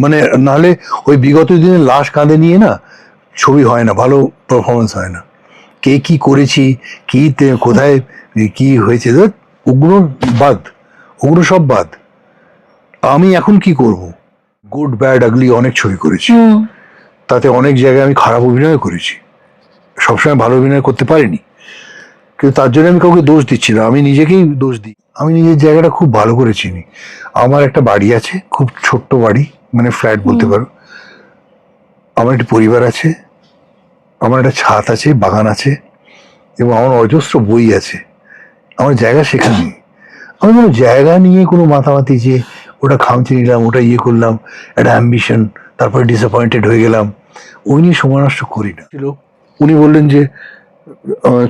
মানে নাহলে ওই বিগত দিনের লাশ কাঁধে নিয়ে না ছবি হয় না, ভালো পারফরমেন্স হয় না। কে কি করেছি, কি কোথায় কি হয়েছে, ওগুলো বাদ, ওগুলো সব বাদ। আমি এখন কি করব? গুড ব্যাড আগলি অনেক ছবি করেছি, তাতে অনেক জায়গায় আমি খারাপ অভিনয় করেছি, সবসময় ভালো অভিনয় করতে পারিনি, কিন্তু তার জন্য আমি কাউকে দোষ দিচ্ছি না, আমি নিজেকেই দোষ দিই। আমি নিজের জায়গাটা খুব ভালো করে চিনি। আমার একটা বাড়ি আছে, খুব ছোট্ট বাড়ি, মানে ফ্ল্যাট বলতে পারো। আমার একটা পরিবার আছে, আমার একটা ছাদ আছে, বাগান আছে, এবং আমার অজস্র বই আছে। আমার জায়গা সেখানে। আমি কোনো জায়গা নিয়ে কোনো মাতামাতি যে ওটা খামচে নিলাম, ওটা ইয়ে করলাম, একটা অ্যাম্বিশন, তারপরে ডিসঅ্যাপয়েন্টেড হয়ে গেলাম, ওই নিয়ে সময় নষ্ট করি না। উনি বললেন যে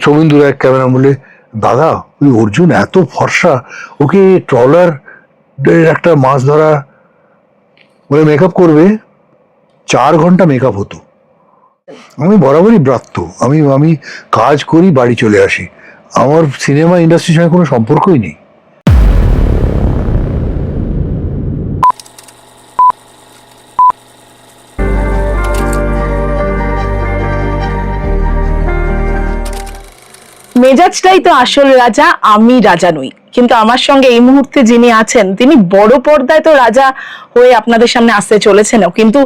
সৌমিন্দুর এক ক্যামেরা বলে, দাদা ওই অর্জুন এত ফর্সা, ওকে ট্রলার একটা মাছ ধরা বলে মেকআপ করবে, 4 ঘন্টা মেকআপ হতো। আমি বরাবরই ব্রাত্য, আমি কাজ করি, বাড়ি চলে আসি, আমার সিনেমা ইন্ডাস্ট্রির সঙ্গে কোনো সম্পর্কই নেই। মেজাজটাই তো আসল রাজা, আমি রাজা নই। কিন্তু আমার সঙ্গে এই মুহূর্তে যিনি আছেন তিনি বড় পর্দায় তো রাজা হয়ে আপনাদের সামনে আসতে চলেছেন, কিন্তু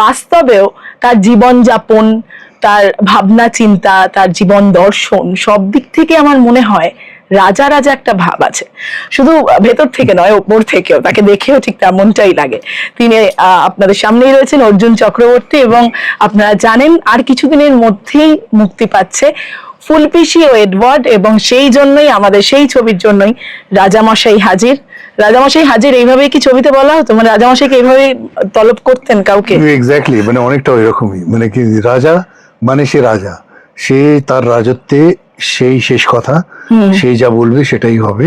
বাস্তবেও তার জীবন যাপন, তার ভাবনা চিন্তা, তার জীবন দর্শন, সব দিক থেকে আমার মনে হয় রাজা রাজা একটা ভাব আছে। শুধু ভেতর থেকে নয়, ওপর থেকেও তাকে দেখেও ঠিক তেমনটাই লাগে। তিনি আপনাদের সামনেই রয়েছেন অর্জুন চক্রবর্তী, এবং আপনারা জানেন আর কিছুদিনের মধ্যেই মুক্তি পাচ্ছে ফুলপিসি ও এডওয়ার্ড, এবং সেই জন্যই আমাদের সেই ছবির জন্যই রাজামশাই হাজির। রাজামশাই হাজির এইভাবেই কি ছবিতে বলা হতো? মানে রাজামশাইকে এইভাবে তলব করতেন কাউকে? এক্স্যাক্টলি, মানে অনেকটা ওইরকমই, মানে কি রাজা মানে সে রাজা, সে তার রাজত্বে সেই শেষ কথা, সে যা বলবে সেটাই হবে,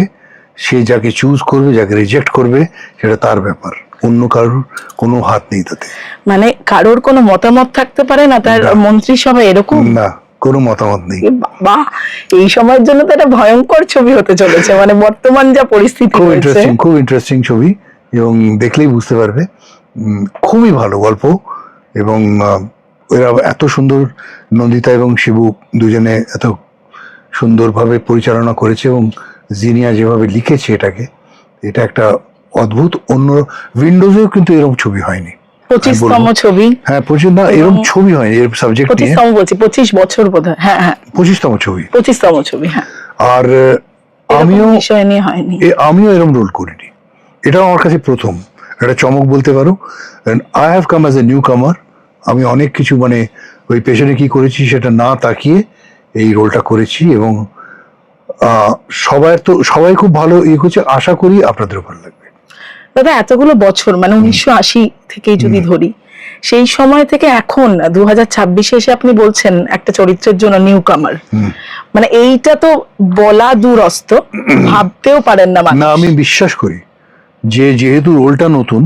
সে যাকে চুজ করবে, যাকে রিজেক্ট করবে সেটা তার ব্যাপার, অন্য কারোর কোনো হাত নেই তাতে। মানে কারোর কোনো মতামত থাকতে পারে না তার মন্ত্রিসভা, এরকম না, কোনো মতামত নেই। বাহ, এই সময়ের জন্য তো একটা ভয়ঙ্কর ছবি হতে চলেছে, মানে বর্তমান যা পরিস্থিতি। খুব ইন্টারেস্টিং, খুব ইন্টারেস্টিং ছবি, এবং দেখলেই বুঝতে পারবে। খুবই ভালো গল্প, এবং এরা এত সুন্দর, নন্দিতা এবং শিবু দুজনে এত সুন্দরভাবে পরিচালনা করেছে, এবং জিনিয়া যেভাবে লিখেছে এটাকে, এটা একটা অদ্ভুত। অন্য উইন্ডোজেও কিন্তু এরকম ছবি হয়নি। 25তম ছবি। হ্যাঁ, 25 না, এরকম ছবি হয়নি এর সাবজেক্ট নিয়ে। 25তম বলছি, 25 বছর বোধহয়। হ্যাঁ হ্যাঁ, 25তম ছবি, 25তম ছবি। হ্যাঁ, আর আমিও বিষয় নিয়ে হয়নি, আমিও এরকম রোল করিনি, এটাও আমার কাছে প্রথম একটা চমক বলতে পারো। I have come as a newcomer. আমি অনেক কিছু, মানে ওই পেছনে কি করেছি সেটা না তাকিয়ে এই রোলটা করেছি, এবং সবাই খুব ভালো ইয়ে করছে, আশা করি আপনাদেরও ভালো লাগবে। দাদা এতগুলো বছর, মানে 1980 থেকেই যদি ধরি, সেই সময় থেকে এখন 2026-এ এসে আপনি বলছেন একটা চরিত্রের জন্য নিউ কামার, মানে এইটা তো বলা দূরস্থ, ভাবতেও পারেন না না, আমি বিশ্বাস করি যে যেহেতু রোলটা নতুন,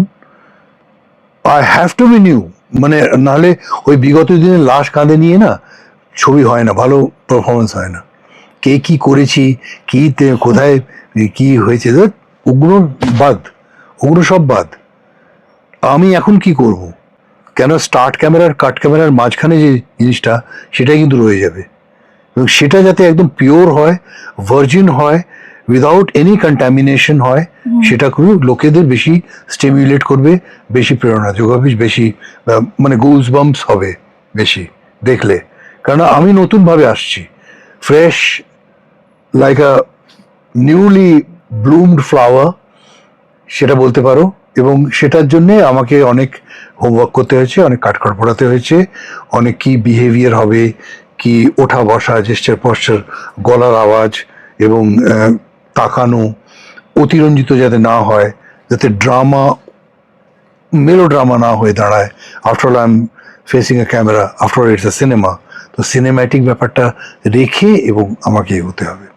I have to be new, মানে নাহলে ওই বিগত দিনের লাশ কাঁধে নিয়ে না ছবি হয় না, ভালো পারফরমেন্স হয় না। কে কি করেছি, কি কোথায় কি হয়েছে, ওগুলো বাদ, ওগুলো সব বাদ। আমি এখন কি করব? কেন স্টার্ট ক্যামেরার কাট ক্যামেরার মাঝখানে যে জিনিসটা, সেটাই কিন্তু রয়ে যাবে, এবং সেটা যাতে একদম পিওর হয়, ভার্জিন হয়, উইদাউট এনি কন্টামিনেশন হয়, সেটা খুব লোকেদের বেশি স্টিমুলেট করবে, বেশি প্রেরণা যোগাবে, বেশি মানে গুজ বাম্পস হবে বেশি দেখলে। কারণ আমি নতুনভাবে আসছি, fresh, like a newly bloomed flower, সেটা বলতে পারো। এবং সেটার জন্যে আমাকে অনেক হোমওয়ার্ক করতে হয়েছে, অনেক কাটখড় পড়াতে হয়েছে, অনেক কি বিহেভিয়ার হবে, কি ওঠা বসা, জেস্টার পশ্চার, গলার আওয়াজ, এবং তাকানো অতিরঞ্জিত যাতে না হয়, যাতে ড্রামা মেলোড্রামা না হয়ে দাঁড়ায়। After all I am facing A camera, after all it's a cinema, তো সিনেম্যাটিক ব্যাপারটা রেখে এবং আমাকে এগোতে হবে।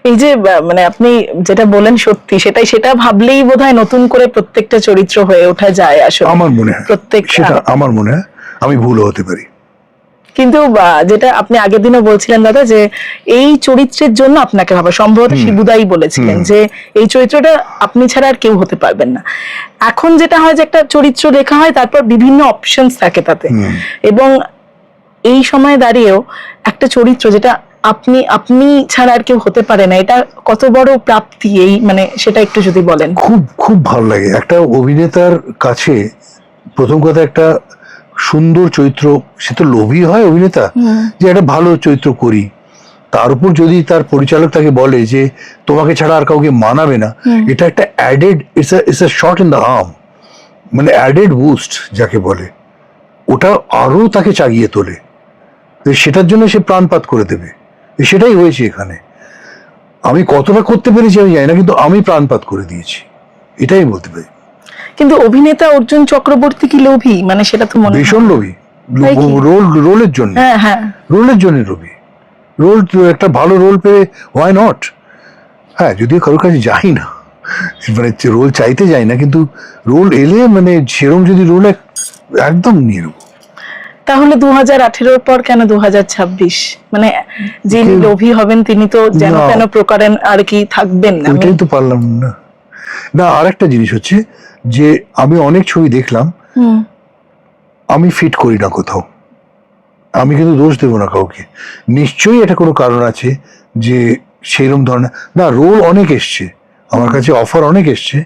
এই যে মানে আপনি যেটা বলেন সত্যি, সেটা ভাবলেই বোধহয় নতুন করে প্রত্যেকটা চরিত্র হয়ে ওঠা যায় আসলে। আমার মনে হয় প্রত্যেক, সেটা আমার মনে হয়, আমি ভুলও হতে পারি। কিন্তু যেটা আপনি আগের দিনও বলছিলেন দাদা, যে এই চরিত্রের জন্য আপনাকে ভাবা, সম্ভবত শিবুদাই বলেছিলেন যে এই চরিত্রটা আপনি ছাড়া আর কেউ হতে পারবেন না। এখন যেটা হয় যে একটা চরিত্র লেখা হয়, তারপর বিভিন্ন অপশনস থাকে তাতে, এবং এই সময় দাঁড়িয়েও একটা চরিত্র যেটা আপনি আপনি ছাড়া আর কেউ হতে পারে না, এটা কত বড় প্রাপ্তি, এই মানে সেটা একটু যদি বলেন। খুব খুব ভালো লাগে একটা অভিনেতার কাছে। প্রথম কথা, একটা সুন্দর চরিত্র, সে তো লোভী হয় অভিনেতা যে একটা ভালো চরিত্র করি, তার উপর যদি তার পরিচালক তাকে বলে যে তোমাকে ছাড়া আর কাউকে মানাবে না, এটা একটা added, it's a shot in the arm, মানে অ্যাডেড বুস্ট যাকে বলে, ওটা আরো তাকে চাগিয়ে তোলে। তো সেটার জন্য সে প্রাণপাত করে দেবে, সেটাই হয়েছে এখানে। আমি কতটা করতে পেরেছি আমি জানি না, কিন্তু আমি প্রাণপাত করে দিয়েছি, এটাই বলতে পারি। কিন্তু অভিনেতা অর্জুন চক্রবর্তী কি লোভী? মানে সেটা তো মনে হয় ভীষণ লোভী, তাই কি? রোলের জন্য, হ্যাঁ হ্যাঁ, রোলের জন্য লোভী। রোল, একটা ভালো রোল পেয়ে হোয়াই নট। হ্যাঁ, যদিও কারোর কাছে যাই না, মানে রোল চাইতে যাই না, কিন্তু রোল এলে মানে সেরকম যদি রোল একদম নিয়ে নেবো। তাহলে 2018 পর কেন 2026? মানে যিনি লোভী হবেন তিনি তো যেন না। তেন প্রকারেন আর কি থাকবেন না। ওইটাই তো পারলাম না। না, আরেকটা জিনিস হচ্ছে যে আমি অনেক ছবি দেখলাম, আমি ফিট করি না কোথাও। আমি কিন্তু দোষ দেবো না কাউকে, নিশ্চয়ই এটা কোনো কারণ আছে যে সেইরকম ধরনের না। রোল অনেক এসছে আমার কাছে, অফার অনেক এসছে,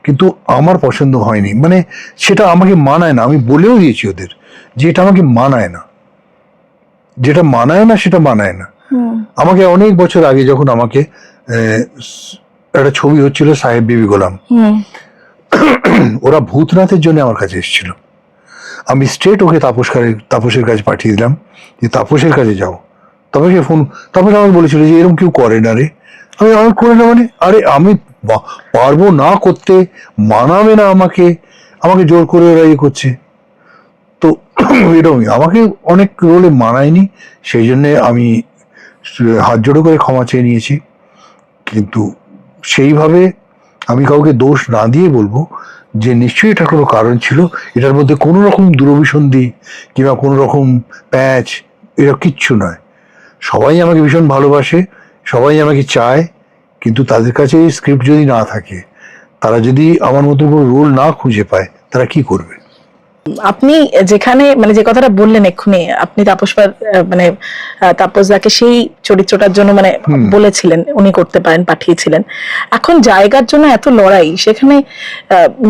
কিন্তু আমার পছন্দ হয়নি, মানে সেটা আমাকে মানায় না। আমি বলেও দিয়েছি ওদের যে এটা আমাকে মানায় না, যেটা মানায় না সেটা মানায় না। আমাকে অনেক বছর আগে যখন আমাকে একটা ছবি হচ্ছিল সাহেব বিবি গোলাম, ওরা ভূতনাথের জন্য আমার কাছে এসেছিল, আমি স্ট্রেট ওকে তাপসের কাছে পাঠিয়ে দিলাম যে তাপসের কাছে যাও। তাপসে তাপস আমাকে বলেছিল যে এরকম কেউ করে না রে। আমি করে না মানে, আরে আমি পারবো না করতে, মানাবে না আমাকে, আমাকে জোর করে ওরা ইয়ে করছে। তো এরকমই আমাকে অনেক রোলে মানায়নি, সেই জন্যে আমি হাত জোড়ো করে ক্ষমা চেয়ে নিয়েছি। কিন্তু সেইভাবে আমি কাউকে দোষ না দিয়ে বলবো যে নিশ্চয়ই এটা কোনো কারণ ছিল, এটার মধ্যে কোনো রকম দুরভিসন্ধি কিংবা কোনো রকম প্যাচ, এটা কিচ্ছু নয়। সবাই আমাকে ভীষণ ভালোবাসে, সবাই আমাকে চায়, কিন্তু তাদের কাছে এই স্ক্রিপ্ট যদি না থাকে, তারা যদি আমার মতো কোনো রোল না খুঁজে পায়, তারা কি করবে? আপনি যেখানে মানে যে কথাটা বললেন এক্ষুনি, আপনি মানে তাপসদাকে সেই চরিত্রটার জন্য মানে বলেছিলেন উনি করতে পারেন, পাঠিয়েছিলেন। এখন জায়গার জন্য এত লড়াই, সেখানে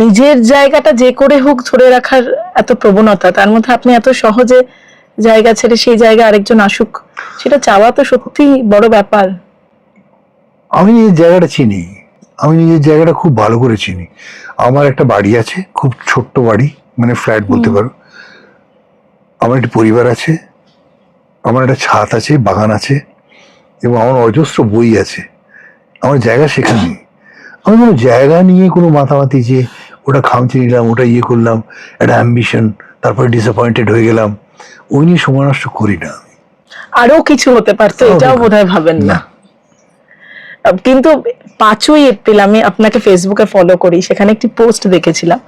নিজের জায়গাটা যে করে হোক ধরে রাখার এত প্রবণতা, তার মধ্যে আপনি এত সহজে জায়গা ছেড়ে সেই জায়গায় আরেকজন আসুক, সেটা চাওয়া তো সত্যি বড় ব্যাপার। আমি নিজের জায়গাটা চিনি, আমি নিজের জায়গাটা খুব ভালো করে চিনি। আমার একটা বাড়ি আছে, খুব ছোট্ট বাড়ি, মানে ফ্ল্যাট বলতে পারো। আমার একটা পরিবার আছে, আমার একটা ছাদ আছে, বাগান আছে, এবং আমার অজস্র বই আছে। আমার জায়গা সেখানে। আমি কোনো জায়গা নিয়ে কোনো মাতামাতি যে ওটা খামচে নিলাম, ওটা ইয়ে করলাম, একটা অ্যাম্বিশন, তারপরে ডিসঅ্যাপয়েন্টেড হয়ে গেলাম, ওই নিয়ে সময় নষ্ট করি না। আরো কিছু হতে পারতো, এটাও বোধহয় ভাবেন না। কিন্তু 5ই এপ্রিল আমি আপনাকে ফেসবুকে ফলো করি, সেখানে একটি পোস্ট দেখেছিলাম,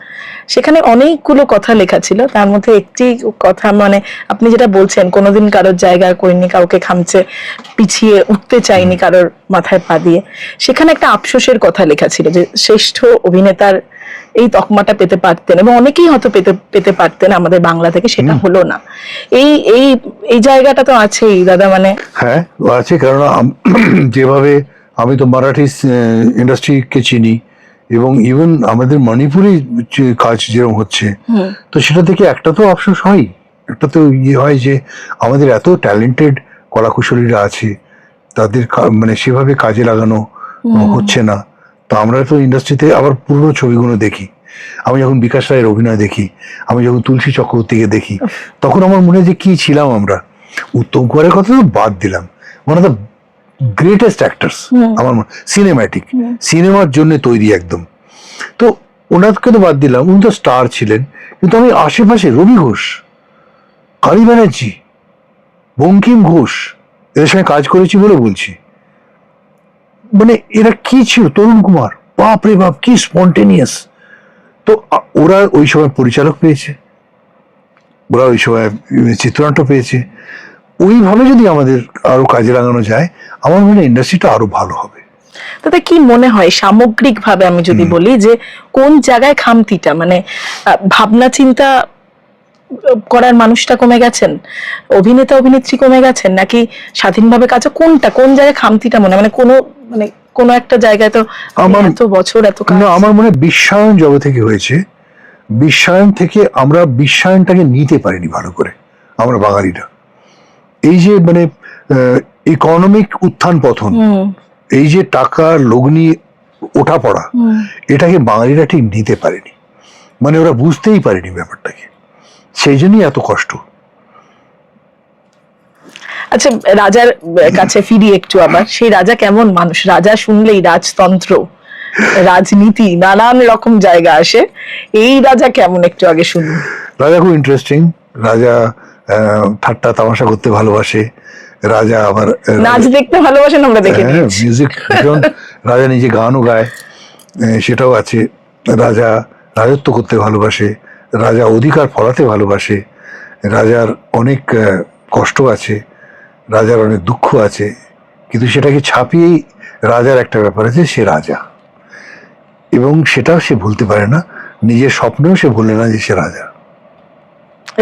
সেখানে অনেকগুলো কথা লেখা ছিল, তার মধ্যে একটি কথা মানে আপনি যেটা বলছেন, কোনোদিন কারোর জায়গা করিনি, কাউকে খামচে পিছিয়ে উঠতে চাইনি কারোর মাথায় পা দিয়ে। সেখানে একটা আফসোসের কথা লেখা ছিল যে শ্রেষ্ঠ অভিনেতার এই তকমাটা পেতে পারতেন, এবং অনেকেই হয়তো পেতে পারতেন আমাদের বাংলা থেকে, সেটা হলো না। এই এই এই জায়গাটা তো আছেই দাদা, মানে হ্যাঁ আছে, কারণ যেভাবে আমি তো মারাঠি ইন্ডাস্ট্রিকে চিনি, এবং ইভেন আমাদের মণিপুরি কাজ যেরকম হচ্ছে, তো সেটা থেকে একটা তো আফসোস হয়, একটা তো ইয়ে হয় যে আমাদের এত ট্যালেন্টেড কলাকুশলীরা আছে, তাদের মানে সেভাবে কাজে লাগানো হচ্ছে না। তো আমরা তো ইন্ডাস্ট্রিতে আবার পুরনো ছবিগুলো দেখি, আমি যখন বিকাশ রায়ের অভিনয় দেখি, আমি যখন তুলসী চক্রবর্তীকে দেখি, তখন আমার মনে হয় যে কি ছিলাম আমরা। উত্তম কুমারের কথা তো বাদ দিলাম, one of the greatest actors আমার সিনেম্যাটিক, সিনেমার জন্য তৈরি একদম। তো ওনাকে তো বাদ দিলাম, উনি তো স্টার ছিলেন, কিন্তু আমি আশেপাশে রবি ঘোষ, কালী ব্যানার্জি, বঙ্কিম ঘোষ, এদের সঙ্গে কাজ করেছি বলে বলছি, মানে এরা কি ছিল, তরুণ কুমার, বাপ রে বাপ কি স্পন্টেনিয়াস। তো ওরা ওই সময় পরিচালক পেয়েছে, ওরা ওই সময় চিত্রনাট্য পেয়েছে। ওইভাবে যদি আমাদের আরো কাজে লাগানো যায়, আমার মনে হয় ইন্ডাস্ট্রিটা আরো ভালো হবে। তাতে কি মনে হয় সামগ্রিক ভাবে আমি যদি বলি যে কোন জায়গায় খামতিটা, মানে ভাবনা চিন্তা করার মানুষটা কমে গেছেন, অভিনেতা অভিনেত্রী কমে গেছেন, নাকি স্বাধীনভাবে কাজ, কোন জায়গায় খামতিটা মনে হয়? মানে কোনো একটা জায়গায় তো আমার এত বছর এত কাজ। না, আমার মনে হয় বিশ্বায়ন জবে থেকে হয়েছে। বিশ্বায়ন থেকে আমরা বিশ্বায়নটাকে নিতে পারিনি ভালো করে আমরা বাঙালিরা। এই যে মানে ইকোনমিক উত্থান পতন, এই যে টাকার লগ্নি ওঠা পড়া, এটাকে বাঙালিরা ঠিক নিতে পারেনি, মানে ওরা বুঝতেই পারেনি ব্যাপারটাকে, সেই জন্যই এত কষ্ট। আচ্ছা, রাজার কাছে ফিরি একটু আবার। সেই রাজা কেমন মানুষ? রাজা শুনলেই রাজতন্ত্র, রাজনীতি, নানান রকম জায়গা আসে। এই রাজা কেমন একটু আগে শুনুন। রাজা খুব ইন্টারেস্টিং। রাজা ঠাট্টা তামাশা করতে ভালোবাসে। রাজা আবার নাচ দেখতে ভালোবাসেন, আমরা দেখে নিয়েছি। মিউজিক, রাজা নিজে গানও গায়, সেটাও আছে। রাজা রাজত্ব করতে ভালোবাসে, রাজা অধিকার ফলাতে ভালোবাসে, রাজার অনেক কষ্ট আছে, রাজার অনেক দুঃখ আছে, কিন্তু সেটাকে ছাপিয়েই রাজার একটা ব্যাপার আছে, সে রাজা, এবং সেটাও সে ভুলতে পারে না। নিজের স্বপ্নেও সে ভুলে না যে সে রাজা।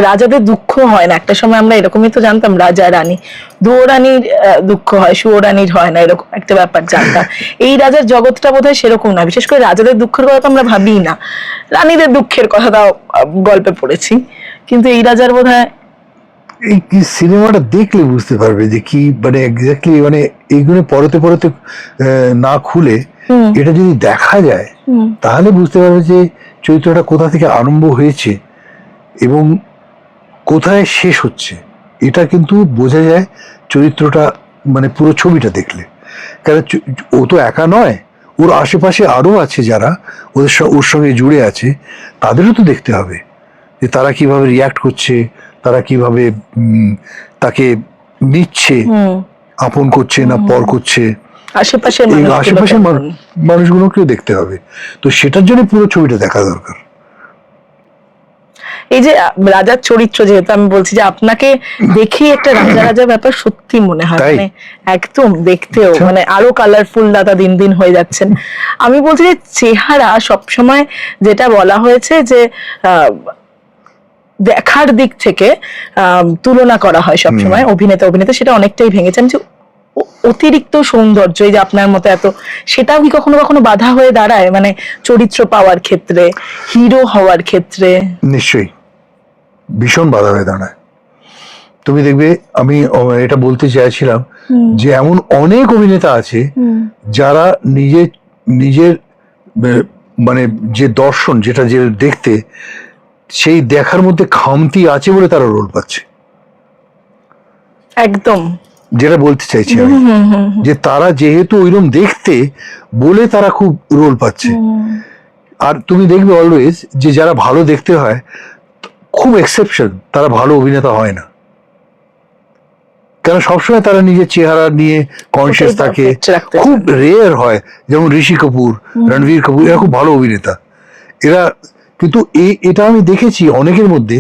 রাজাদের দুঃখ হয় না? একটা সময় আমরা এরকমই তো জানতাম, রাজা রানী, দুয়োরানীর দুঃখ হয়, সুয়োরানীর হয় না, এরকম একটা ব্যাপার জানতাম। এই রাজার জগৎটা বোধহয় সেরকম না। বিশেষ করে রাজাদের দুঃখের কথা তো আমরা ভাবি না, রানীদের দুঃখের কথা তাও গল্পে পড়েছি, কিন্তু এই রাজার বোধহয়। এই সিনেমাটা দেখলে বুঝতে পারবে যে কি মানে এক্স্যাক্টলি, মানে এইগুলো পরতে পরতে না খুলে এটা যদি দেখা যায় তাহলে বুঝতে পারবে যে চরিত্রটা কোথা থেকে আরম্ভ হয়েছে এবং কোথায় শেষ হচ্ছে। এটা কিন্তু বোঝা যায় চরিত্রটা, মানে পুরো ছবিটা দেখলে। কারণ ও তো একা নয়, ওর আশেপাশে আরো আছে যারা ওর সঙ্গে জুড়ে আছে, তাদেরও তো দেখতে হবে যে তারা কিভাবে রিয়াক্ট করছে, তারা কিভাবে তাকে নিচ্ছে, আপন করছে না পর করছে, আশেপাশের মানুষগুলোকেও দেখতে হবে। তো সেটার জন্য পুরো ছবিটা দেখা দরকার। এই যে রাজার চরিত্র, যেহেতু আমি বলছি যে আপনাকে দেখি একটা রাজা রাজা ব্যাপার সত্যি মনে হয়, মানে একদম দেখতেও মানে আরো কালারফুল দাদা দিন দিন হয়ে যাচ্ছেন। আমি বলছি যে চেহারা সবসময় যেটা বলা হয়েছে যে দেখার দিক থেকে তুলনা করা হয় সবসময় অভিনেতা, সেটা অনেকটাই ভেঙেছে। আমি যে অতিরিক্ত সৌন্দর্য, এই যে আপনার মতো এত, সেটাও কি কখনো কখনো বাধা হয়ে দাঁড়ায়, মানে চরিত্র পাওয়ার ক্ষেত্রে, হিরো হওয়ার ক্ষেত্রে? নিশ্চয়ই ভীষণ বাধা হয়ে দাঁড়ায়। তুমি দেখবে, আমি এটা বলতে চাইছিলাম যে এমন অনেক অভিনেতা আছে যারা নিজের মানে যে দর্শন, যেটা যে দেখতে, সেই দেখার মধ্যে খামতি আছে বলে তারা রোল পাচ্ছে। একদম যেটা বলতে চাইছি আমি, যে তারা যেহেতু ওইরকম দেখতে বলে তারা খুব রোল পাচ্ছে। আর তুমি দেখবে অলওয়েজ যে যারা ভালো দেখতে হয়, খুব এক্সেপশন, তারা ভালো অভিনেতা হয় না। কারণ সবসময় তারা নিজের চেহারা নিয়ে কনসিয়াস থাকে। খুব রেয়ার হয়, যেমন ঋষি কাপুর, রণবীর কাপুর, এরা খুব ভালো অভিনেতা এরা। কিন্তু এটা আমি দেখেছি অনেকের মধ্যে,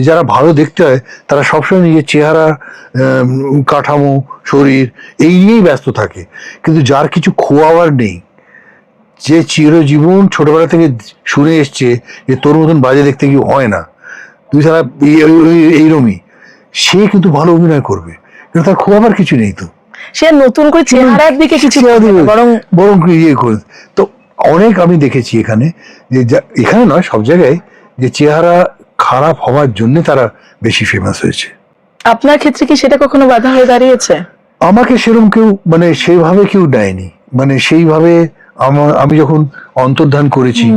যারা ভালো দেখতে হয় তারা সবসময় নিজের চেহারা, কাঠামো, শরীর এই নিয়েই ব্যস্ত থাকে। কিন্তু যার কিছু খোয়াবার নেই, যে চিরজীবন ছোটবেলা থেকে শুনে এসছে যে তোর মতন বাজে দেখতে কেউ হয় না, তুই সারা এইরকমই, সে কিন্তু ভালো অভিনয় করবে, কিন্তু তার খোয়াবার কিছু নেই। তো সে নতুন করে চেহারার দিকে কিছু বরং ইয়ে করে। তো অনেক আমি দেখেছি এখানে, যে এখানে নয়, সব জায়গায়, যে চেহারা খারাপ হওয়ার জন্য তারা বেশি ফেমাস হয়েছে। আপনার ক্ষেত্রে কি সেটা কখনো বাধা হয়ে দাঁড়িয়েছে? আমাকে সেরকম কেউ, মানে সেইভাবে কেউ নেয়নি, মানে সেইভাবে আমি যখন অন্তর্ধান করেছি,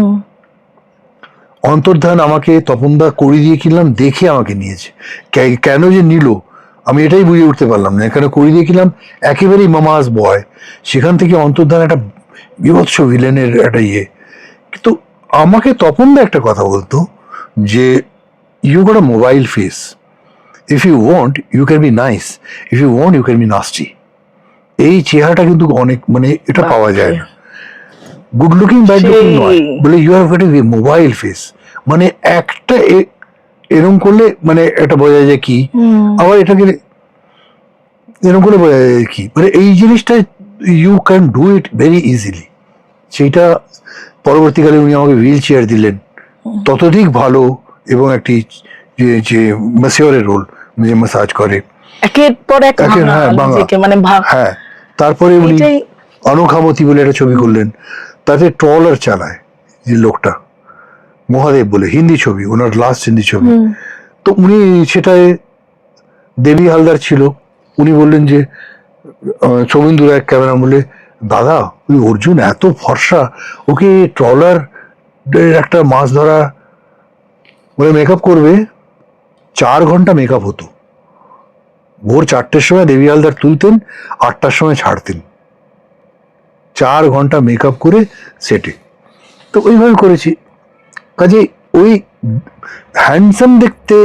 অন্তর্ধান আমাকে তপনদা করে দিয়ে কিনলাম, দেখে আমাকে নিয়েছে। কেন যে নিল আমি এটাই বুঝে উঠতে পারলাম না। এখানে করে দিয়ে কিনলাম একেবারেই মামাস বয়, সেখান থেকে অন্তর্ধান একটা বিভৎস ভিলেনের একটা ইয়ে। কিন্তু আমাকে তপনদা একটা কথা বলতো যে you got a mobile face, if you want you can be nice, if you want you can be nasty. এই চেহারাটা কিন্তু অনেক, মানে এটা পাওয়া যায় না। গুড লুকিং ব্যাড লুকিং নয়, বলে you have got a mobile face, মানে একটা এরকম করলে মানে এটা বোঝা যায় যে কি, আবার এটাকে এরকম করে বোঝা যায় কি, মানে এই জিনিসটা you can do it very easily. সেইটা পরবর্তীকালে উনি আমাকে হুইল চেয়ার দিলেন, ততোধিক ভালো। এবং একটি যে ম্যাসিওরের রোল, যে ম্যাসাজ করে একের পর এক ভাঙা হ্যাঁ বাংলা, নিজেকে, মানে হ্যাঁ। তারপরে উনি এটাই অনখামতি বলে একটা ছবি করলেন, তাতে ট্রলার চালায় যে লোকটা, মহাদেব বলে, হিন্দি ছবি, ওনার লাস্ট হিন্দি ছবি। তো উনি সেটায়, দেবী হালদার ছিল, উনি বললেন যে সৌমেন্দু রায় ক্যামেরা বলে, দাদা ওই অর্জুন এত ফর্সা, ওকে ট্রলার একটা মাছ ধরা বলে মেকআপ করবে, 4 ঘন্টা মেকআপ হতো। ভোর 4টের সময় দেবী হালদার তুলতেন, 8টার সময় ছাড়তেন, 4 ঘন্টা মেকআপ করে সেটে। তো ওইভাবে করেছি। কাজে ওই হ্যান্ডসাম দেখতে,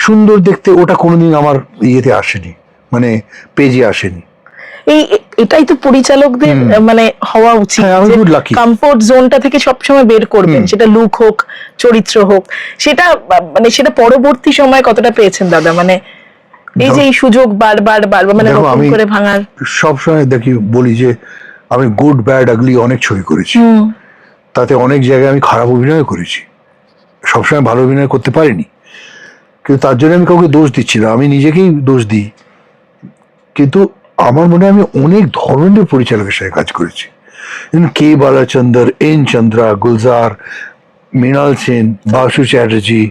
সুন্দর দেখতে, ওটা কোনোদিন আমার ইয়েতে আসেনি, মানে পেজে আসেনি। এটাই তো পরিচালকদের মানে হওয়া উচিত, হ্যাঁ, আমি good lucky। কমফোর্ট জোনটা থেকে সবসময় বের করবেন, সেটা লুক হোক, চরিত্র হোক। সেটা মানে সেটা পরবর্তী সময় কতটা পেয়েছেন দাদা, মানে এই যে এই সুযোগ বারবার বারবার মানে দেখো, নতুন আমি করে ভাঙার? সবসময় দেখি, বলি যে আমি গুড ব্যাড আগলি অনেক ছবি করেছি, তাতে অনেক জায়গায় আমি খারাপ অভিনয় করেছি, সবসময় ভালো অভিনয় করতে পারিনি, কিন্তু তার জন্য আমি কাউকে দোষ দিচ্ছি না, আমি নিজেকেই দোষ দিই। কিন্তু আমার মনে হয় আমি অনেক ধরনের পরিচালকের সাথে কাজ করেছি, কে বালাচন্দর, এন চন্দ্রা, গুলজার, মৃণাল সেন, বাসু চ্যাটার্জি,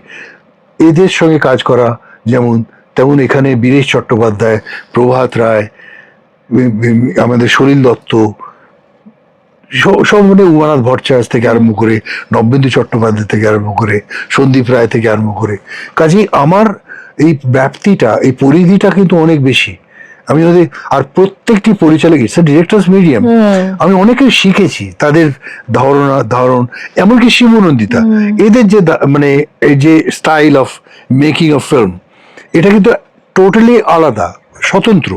এদের সঙ্গে কাজ করা যেমন, তেমন এখানে বীরেশ চট্টোপাধ্যায়, প্রভাত রায়, আমাদের সলিল দত্ত, সব মানে উমানাথ ভট্টাচার্য থেকে আরম্ভ করে, নবেন্দু চট্টোপাধ্যায় থেকে আরম্ভ করে, সন্দীপ রায় থেকে আরম্ভ করে। কাজেই আমার এই ব্যাপ্তিটা, এই পরিধিটা কিন্তু অনেক বেশি। আমি ওদের, আর প্রত্যেকটি পরিচালক, ইটস ডিরেক্টরস মিডিয়াম, আমি অনেকে শিখেছি তাদের ধারণ, এমনকি শিবনন্দিতা, এদের যে মানে এই যে style of making of film, এটা কিন্তু টোটালি আলাদা, স্বতন্ত্র।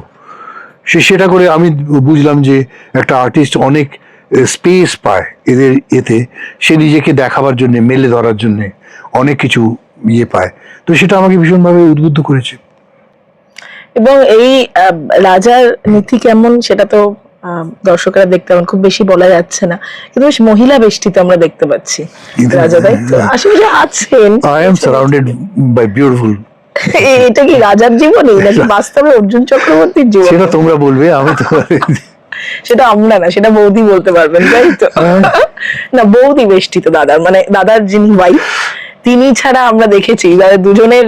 সেটা করে আমি বুঝলাম যে একটা আর্টিস্ট অনেক স্পেস পায় এদের এতে, সে নিজেকে দেখাবার জন্য, মেলে ধরার জন্য অনেক কিছু ইয়ে পায়। তো সেটা আমাকে ভীষণভাবে উদ্বুদ্ধ করেছে। এবং এই রাজার নীতি কেমন সেটা তো দর্শকরা দেখতে পাবেন, খুব বেশি বলা যাচ্ছে না, কিন্তু বেশ মহিলা বেষ্টিত আমরা দেখতে পাচ্ছি রাজা, তাই তো? আশেপাশে আছেন, I am surrounded by beautiful. এটা কি রাজার জীবনে নাকি বাস্তবে অর্জুন চক্রবর্তীর জীবন? সেটা তোমরা বলবে, আমি তো সেটা আমরা না, সেটা বৌদি বলতে পারবেন, তাই তো? না, বৌদি বেষ্টিত দাদার, মানে দাদার যিনি ওয়াইফ, তিনি ছাড়া আমরা দেখেছি তাদের দুজনের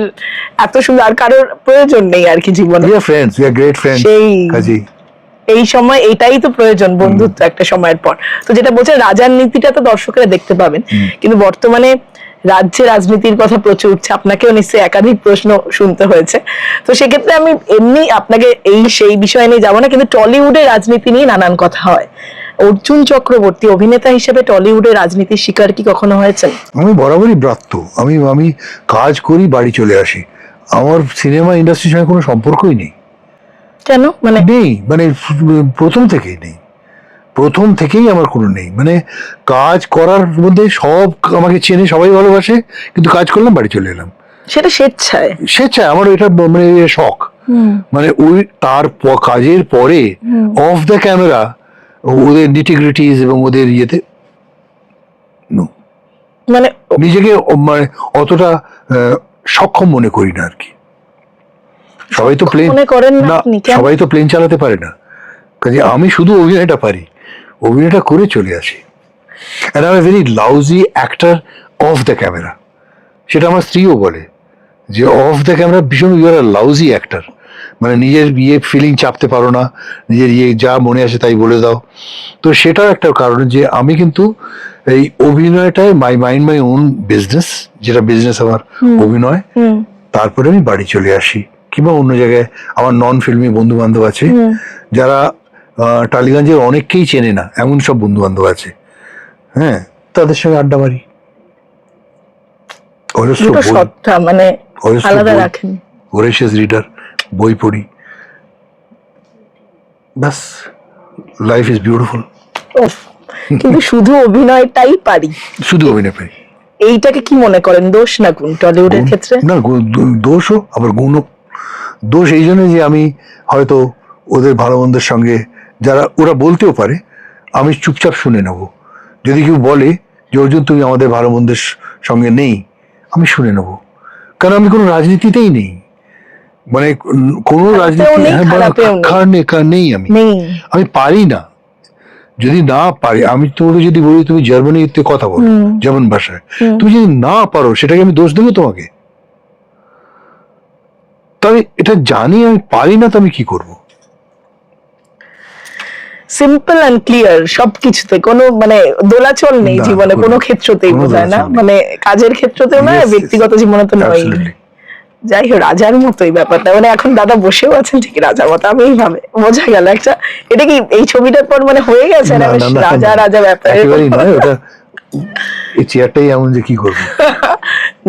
এত সুন্দর, আর কারোর প্রয়োজন নেই আর কি জীবনে। We are friends, we are great friends. সেই কাজী এই সময় এটাই তো প্রয়োজন, বন্ধুত্ব একটা সময়ের পর। তো যেটা বলছেন রাজার নীতিটা তো দর্শকরা দেখতে পাবেন, কিন্তু বর্তমানে রাজ্যে রাজনীতির কথা প্রচুর উঠছে, আপনাকেও নিশ্চয়ই একাধিক প্রশ্ন শুনতে হয়েছে। তো সেক্ষেত্রে আমি এমনি আপনাকে সেই বিষয় নিয়ে যাবো না, কিন্তু টলিউডের রাজনীতি নিয়ে নানান কথা হয়। অর্জুন চক্রবর্তী অভিনেতা হিসেবে টলিউডের রাজনীতির শিকার কি কখনো হয়েছেন? আমি বরাবরই ব্রাত্য, আমি কাজ করি, বাড়ি চলে আসি, আমার সিনেমা ইন্ডাস্ট্রির সঙ্গে কোনো সম্পর্কই নেই। কেন? মানে নেই, মানে প্রথম থেকেই নেই, প্রথম থেকেই আমার কোনো নেই। মানে কাজ করার মধ্যে সব আমাকে চেনে, সবাই ভালোবাসে, কিন্তু কাজ করলাম, বাড়ি চলে এলাম, সেটা স্বেচ্ছায়। স্বেচ্ছায়। আমার এটা মানে শখ, মানে ওই তার কাজের পরে অফ দ্য ক্যামেরা ওদের নিটিগ্রিটিস এবং ওদের ইয়েতে মানে নিজেকে মানে অতটা সক্ষম মনে করি না আর কি। সবাই তো প্লেন মনে করেন না না, আপনি? কেন? সবাই তো প্লেন চালাতে পারে না, কাজে আমি শুধু অভিনয়টা পারি, অভিনয়টা করে চলে আসি। And I am very lousy actor off the camera. সেটা আমার স্ত্রীও বলে যে অফ দ্য ক্যামেরা ভীষণ ইউ আর লাউজি অ্যাক্টার, মানে নিজের ফিলিং চাপতে পারো না, নিজের যা মনে আসে তাই বলে দাও। তো সেটাও একটা কারণ যে আমি কিন্তু এই অভিনয়টায় my mind my own business, যেটা বিজনেস আমার অভিনয়, তারপরে আমি বাড়ি চলে আসি। কিংবা অন্য জায়গায় আমার নন ফিল্মি বন্ধু বান্ধব আছে, যারা টালিগঞ্জের অনেককেই চেনে না, এমন সব বন্ধু বান্ধব আছে, হ্যাঁ, তাদের সঙ্গে আড্ডা মারি। মানে আলাদা রাখেন, ভোরেশিয়াস রিডার, বই পড়ি, ব্যাস, লাইফ ইজ বিউটিফুল। কিন্তু শুধু অভিনয়টাই পারি, শুধু অভিনয় পারি। এইটাকে কি মনে করেন, দোষ না গুণ টলিউডের ক্ষেত্রে? না, দোষও আবার গুণও। দোষ এই জন্য যে আমি হয়তো ওদের ভালো মন্দের সঙ্গে, যারা ওরা বলতেও পারে, আমি চুপচাপ শুনে নেব। যদি কেউ বলে যে অর্জুন তুমি আমাদের ভালো মন্দের সঙ্গে নেই, আমি শুনে নেব, কারণ আমি কোনো রাজনীতিতেই নেই, মানে কোনো রাজনীতি নেই আমি, আমি পারি না। যদি না পারি, আমি তোমাকে যদি বলি তুমি জার্মানিতে কথা বলো জার্মান ভাষায়, তুমি যদি না পারো, সেটাকে আমি দোষ দেবো তোমাকে? তাই এটা জানি আমি পারি না, তো আমি কি করবো? সিম্পল এন্ড ক্লিয়ার, সবকিছুতে কোনো মানে দোলাচল নেই জীবনে, কোনো ক্ষেত্রতেই বোঝায় না, মানে কাজের ক্ষেত্রতেও নয়, ব্যক্তিগত জীবনে তো নয়। যাই হোক, রাজার মতোই ব্যাপারটা, মানে এখন দাদা বসেও আছেন ঠিক রাজার মতো, আমি এইভাবে বোঝা গেল একটা। এটা কি এই ছবিটার পর মানে হয়ে গেছে রাজা রাজা ব্যাপার? একেবারেই নয়, ওটা এই চেয়ারটাই এমন যে কি করবো।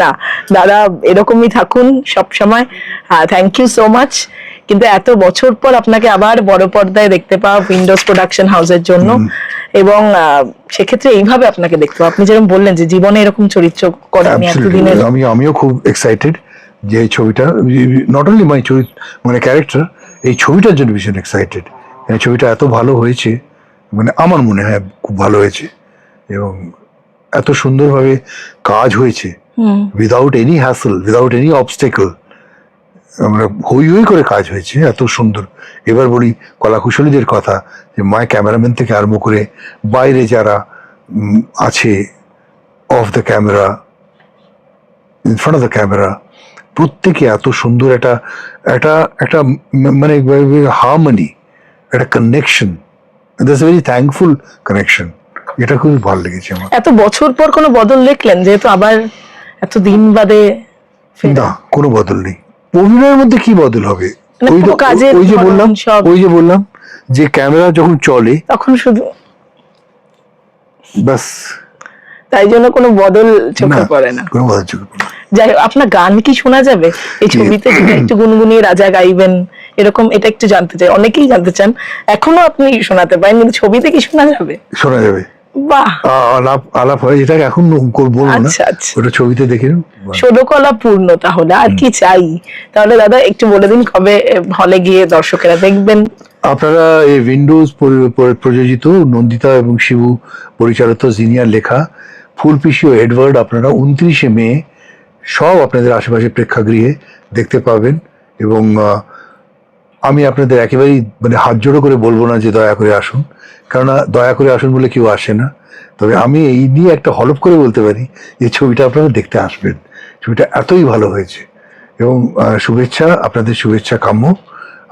না দাদা, এরকমই থাকুন সব সময়। Thank you so much. কিন্তু এত বছর পর আপনাকে আবার বড় পর্দায় দেখতে পাওয়া উইন্ডোজ প্রোডাকশন হাউসের জন্য, এবং সেক্ষেত্রে এইভাবে আপনাকে দেখতে পাওয়া, আপনি যেরকম বললেন যে জীবনে এরকম চরিত্র করেন এতদিনের। আমিও খুব এক্সাইটেড যে এই ছবিটা, নট অনলি মাই চরিত্র মানে ক্যারেক্টার, এই ছবিটার জন্য ভীষণ এক্সাইটেড। এই ছবিটা এত ভালো হয়েছে, মানে আমার মনে হয় খুব ভালো হয়েছে, এবং এত সুন্দরভাবে কাজ হয়েছে, without any hassle, without any obstacle, আমরা হই হই করে কাজ হয়েছে, এত সুন্দর। এবার বলি কলাকুশলীদের কথা, যে মায় ক্যামেরাম্যান থেকে আরম্ভ করে বাইরে যারা আছে, of the camera, in front of the camera, প্রত্যেকে এত সুন্দর একটা একটা একটা মানে হারমনি, একটা connection, that's a very thankful connection. এটা খুবই ভালো লেগেছে আমার। এত বছর পর কোনো বদল দেখলেন, যেহেতু আবার এত দিন বাদে? না, কোনো বদল নেই। অভিনয়ের মধ্যে কি বদল হবে? ওই যে বললাম যে ক্যামেরা যখন চলে তখন শুধু ব্যাস, তাই জন্য কোনো বদল চোখে পড়ে না, কোনো বদল চোখে পড়ে না। যাই হোক, আপনার গান কি শোনা যাবে এই ছবিতে? একটু গুনগুনিয়ে রাজা গাইবেন এরকম, এটা একটু জানতে চাই, অনেকেই জানতে চান। এখনো আপনি শোনাতে পারেন, কিন্তু ছবিতে কি শোনা যাবে? শোনা যাবে। বাহ, আলাপ হয়, যেটা এখন বলবো না, ওটা ছবিতে দেখে ষোলকলা পূর্ণ। তাহলে আর কি চাই? তাহলে দাদা একটু বলে দিন কবে হলে গিয়ে দর্শকেরা দেখবেন? আপনারা এই উইন্ডোজ প্রযোজিত, নন্দিতা এবং শিবু পরিচালিত, জিনিয়ার লেখা ফুলপিসি ও এডওয়ার্ড আপনারা 29শে মে সব আপনাদের আশেপাশে প্রেক্ষাগৃহে দেখতে পাবেন। এবং আমি আপনাদের একেবারেই মানে হাত জোড়ো করে বলবো না যে দয়া করে আসুন, কেননা দয়া করে আসুন বলে কেউ আসে না। তবে আমি এই নিয়ে একটা হলফ করে বলতে পারি যে ছবিটা আপনারা দেখতে আসবেন, ছবিটা এতই ভালো হয়েছে। এবং শুভেচ্ছা, আপনাদের শুভেচ্ছা কাম্য,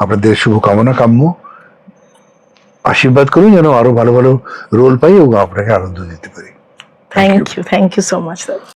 আপনাদের শুভকামনা কাম্য। আশীর্বাদ করুন যেন আরো ভালো ভালো রোল পাই এবং আপনাকে আনন্দ দিতে পারি। Thank you so much sir.